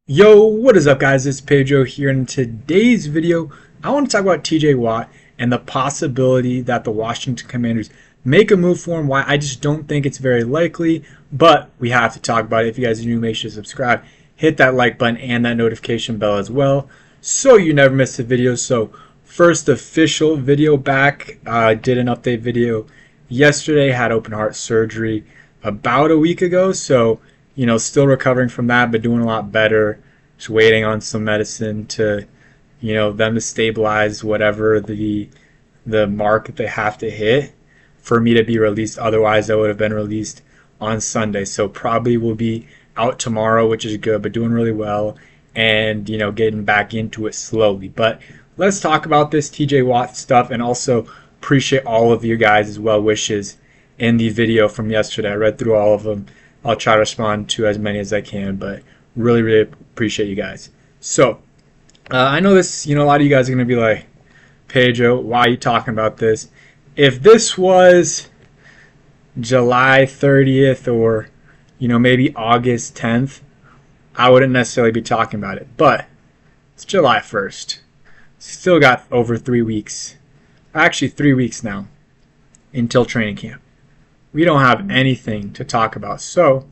Yo, what is up guys? It's Pedro here, and in today's video I want to talk about TJ Watt and the possibility that the Washington Commanders make a move for him. Why I just don't think it's very likely, but we have to talk about it. If you guys are new, make sure to subscribe, hit that like button and that notification bell as well so you never miss a video. So first official video back. I did an update video yesterday, had open heart surgery about a week ago, so still recovering from that, but doing a lot better. Just waiting on some medicine to, them to stabilize whatever the mark that they have to hit for me to be released. Otherwise, I would have been released on Sunday. So probably will be out tomorrow, which is good, but doing really well and, getting back into it slowly. But let's talk about this TJ Watt stuff, and also appreciate all of you guys' well wishes in the video from yesterday. I read through all of them. I'll try to respond to as many as I can, but really appreciate you guys. So, I know this, a lot of you guys are going to be like, Pedro, why are you talking about this? If this was July 30th or, maybe August 10th, I wouldn't necessarily be talking about it. But it's July 1st. Still got over 3 weeks. Actually, 3 weeks now until training camp. We don't have anything to talk about. So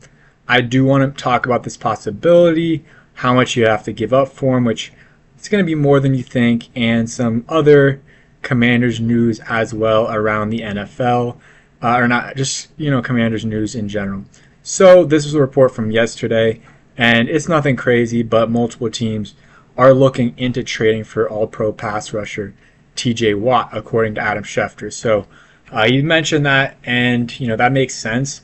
I do want to talk about this possibility, how much you have to give up for him, which it's going to be more than you think, and some other Commanders news as well around the NFL, or not just, Commanders news in general. So this is a report from yesterday, and it's nothing crazy, but multiple teams are looking into trading for all-pro pass rusher TJ Watt, according to Adam Schefter. So you mentioned that, and that makes sense.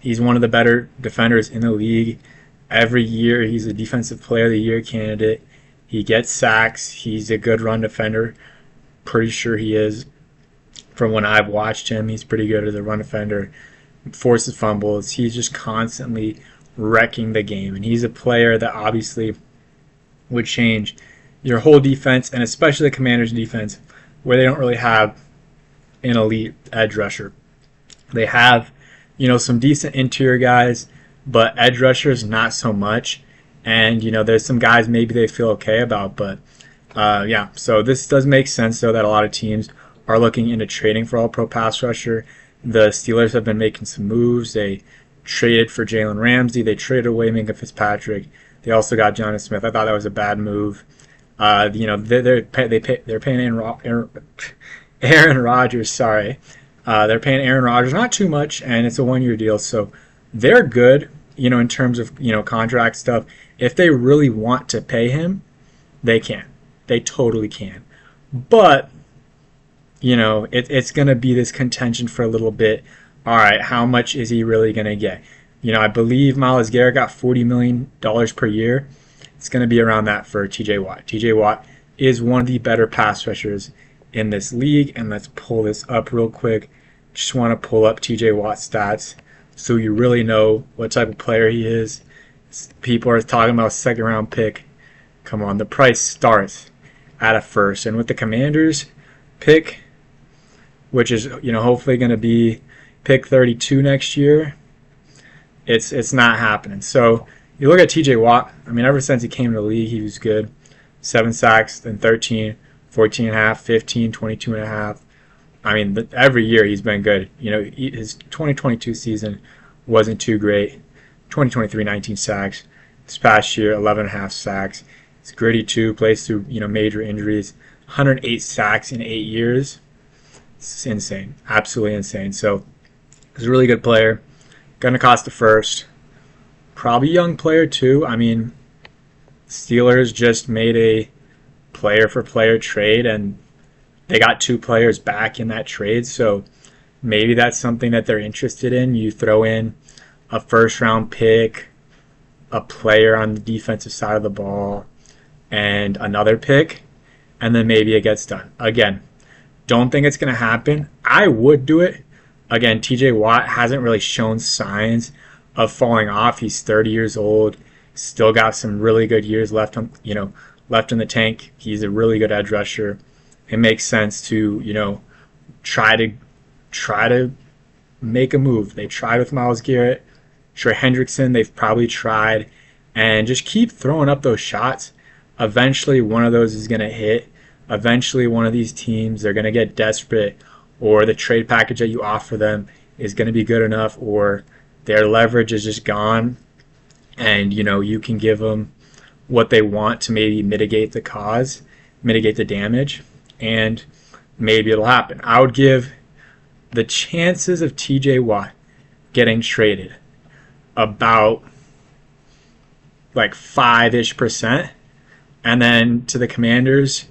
He's one of the better defenders in the league. Every year, he's a Defensive Player of the Year candidate. He gets sacks. He's a good run defender. Pretty sure he is. From when I've watched him, he's pretty good as a run defender. Forces fumbles. He's just constantly wrecking the game, and he's a player that obviously would change your whole defense, and especially the Commanders' defense, where they don't really have an elite edge rusher. They have, some decent interior guys, but edge rushers not so much. And there's some guys maybe they feel okay about, but yeah. So this does make sense though that a lot of teams are looking into trading for all-pro pass rusher. The Steelers have been making some moves. They traded for Jalen Ramsey. They traded away Minka Fitzpatrick. They also got Jonnu Smith. I thought that was a bad move. They're paying Aaron Rodgers, sorry. They're paying Aaron Rodgers not too much, and it's a one-year deal, so they're good, in terms of, contract stuff. If they really want to pay him, they can. They totally can. But, it's going to be this contention for a little bit. All right, how much is he really going to get? I believe Myles Garrett got $40 million per year. It's going to be around that for TJ Watt. TJ Watt is one of the better pass rushers in this league, and let's pull this up real quick. Just want to pull up TJ Watt's stats so you really know what type of player he is. People are talking about second round pick. Come on, the price starts at a first, and with the Commanders pick, which is hopefully going to be pick 32 next year, it's not happening. So you look at TJ Watt. I mean, ever since he came to the league, he was good. 7 sacks, then 13. 14 and a half, 15, 22 and a half. I mean, every year he's been good. His 2022 season wasn't too great. 2023, 19 sacks. This past year, 11 and a half sacks. He's gritty too, plays through, major injuries. 108 sacks in 8 years. It's insane. Absolutely insane. So, he's a really good player. Gonna cost the first. Probably a young player too. I mean, Steelers just made a player for player trade, and they got 2 players back in that trade, so maybe that's something that they're interested in. You throw in a first round pick, a player on the defensive side of the ball, and another pick, and then maybe it gets done. Again, don't think it's going to happen. I would do it. Again, TJ Watt hasn't really shown signs of falling off. He's 30 years old, still got some really good years left on, left in the tank. He's a really good edge rusher. It makes sense to, try to make a move. They tried with Myles Garrett. Trey Hendrickson, they've probably tried. and just keep throwing up those shots. Eventually, one of those is going to hit. Eventually, one of these teams, they're going to get desperate, or the trade package that you offer them is going to be good enough, or their leverage is just gone, and you can give them what they want to maybe mitigate the damage, and maybe it'll happen. I would give the chances of TJ Watt getting traded about like 5-ish%, and then to the Commanders,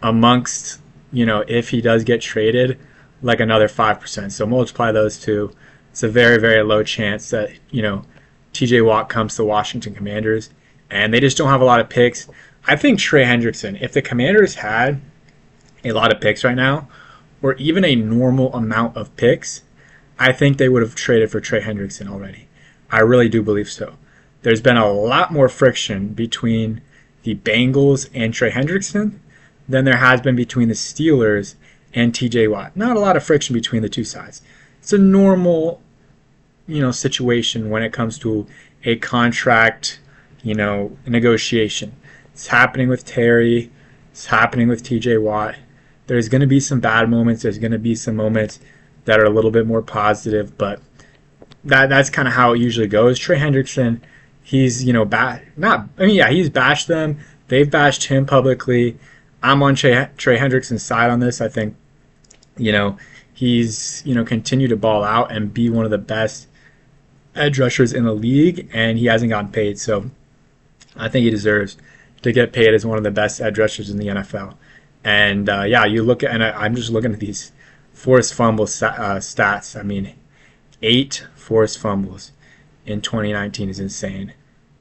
amongst if he does get traded, like another 5%. So multiply those two. It's a very, very low chance that TJ Watt comes to the Washington Commanders, and they just don't have a lot of picks. I think Trey Hendrickson, if the Commanders had a lot of picks right now, or even a normal amount of picks, I think they would have traded for Trey Hendrickson already. I really do believe so. There's been a lot more friction between the Bengals and Trey Hendrickson than there has been between the Steelers and TJ Watt. Not a lot of friction between the two sides. It's a normal, situation when it comes to a contract, negotiation. It's happening with Terry. It's happening with TJ Watt. There's going to be some bad moments. There's going to be some moments that are a little bit more positive, but that's kind of how it usually goes. Trey Hendrickson, he's he's bashed them. They've bashed him publicly. I'm on Trey Hendrickson's side on this. I think he's continued to ball out and be one of the best edge rushers in the league, and he hasn't gotten paid. So I think he deserves to get paid as one of the best edge rushers in the NFL. And you look at, and I'm just looking at these forced fumble stats. I mean, 8 forced fumbles in 2019 is insane.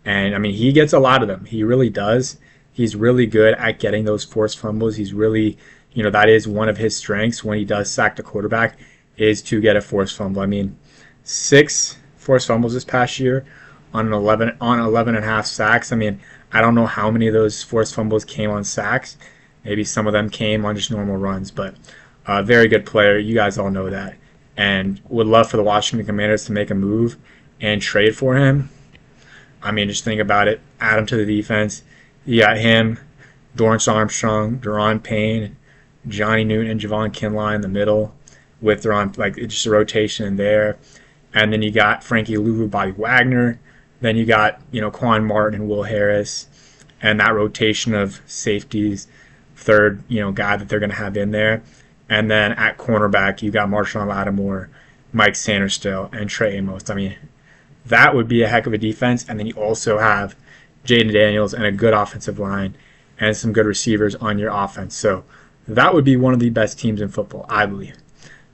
And I mean, he gets a lot of them. He really does. He's really good at getting those forced fumbles. He's really, that is one of his strengths when he does sack the quarterback, is to get a forced fumble. I mean, 6 forced fumbles this past year on 11 and a half sacks. I mean, I don't know how many of those forced fumbles came on sacks. Maybe some of them came on just normal runs, but a very good player. You guys all know that. And would love for the Washington Commanders to make a move and trade for him. I mean, just think about it. Add him to the defense. You got him, Dorrance Armstrong, Daron Payne, Johnny Newton, and Javon Kinlaw in the middle with just a rotation in there. And then you got Frankie Louvu, Bobby Wagner. Then you got, Quan Martin and Will Harris. And that rotation of safeties, third, guy that they're going to have in there. And then at cornerback, you got Marshawn Lattimore, Mike Sanderstill, and Trey Amos. I mean, that would be a heck of a defense. And then you also have Jaden Daniels and a good offensive line and some good receivers on your offense. So that would be one of the best teams in football, I believe.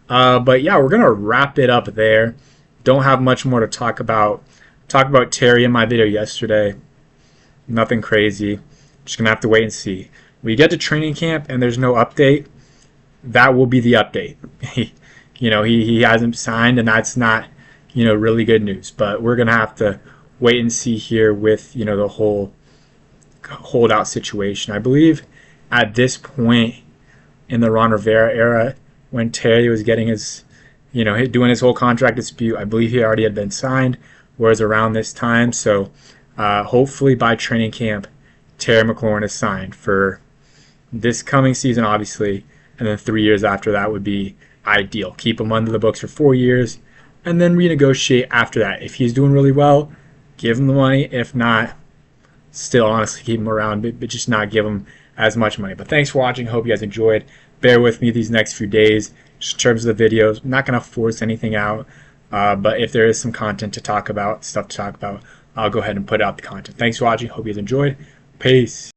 But yeah, we're going to wrap it up there. Don't have much more to talk about. Talk about Terry in my video yesterday. Nothing crazy. Just going to have to wait and see. We get to training camp and there's no update. That will be the update. He hasn't signed, and that's not, really good news. But we're going to have to wait and see here with, the whole holdout situation. I believe at this point in the Ron Rivera era, when Terry was getting his, doing his whole contract dispute, I believe he already had been signed, whereas around this time. So hopefully by training camp, Terry McLaurin is signed for this coming season, obviously, and then 3 years after that would be ideal. Keep him under the books for 4 years, and then renegotiate after that. If he's doing really well, give him the money. If not, still honestly keep him around, but just not give him as much money. But thanks for watching. Hope you guys enjoyed. Bear with me these next few days just in terms of the videos. I'm not going to force anything out, but if there is some content to talk about, stuff to talk about, I'll go ahead and put out the content. Thanks for watching. Hope you guys enjoyed. Peace.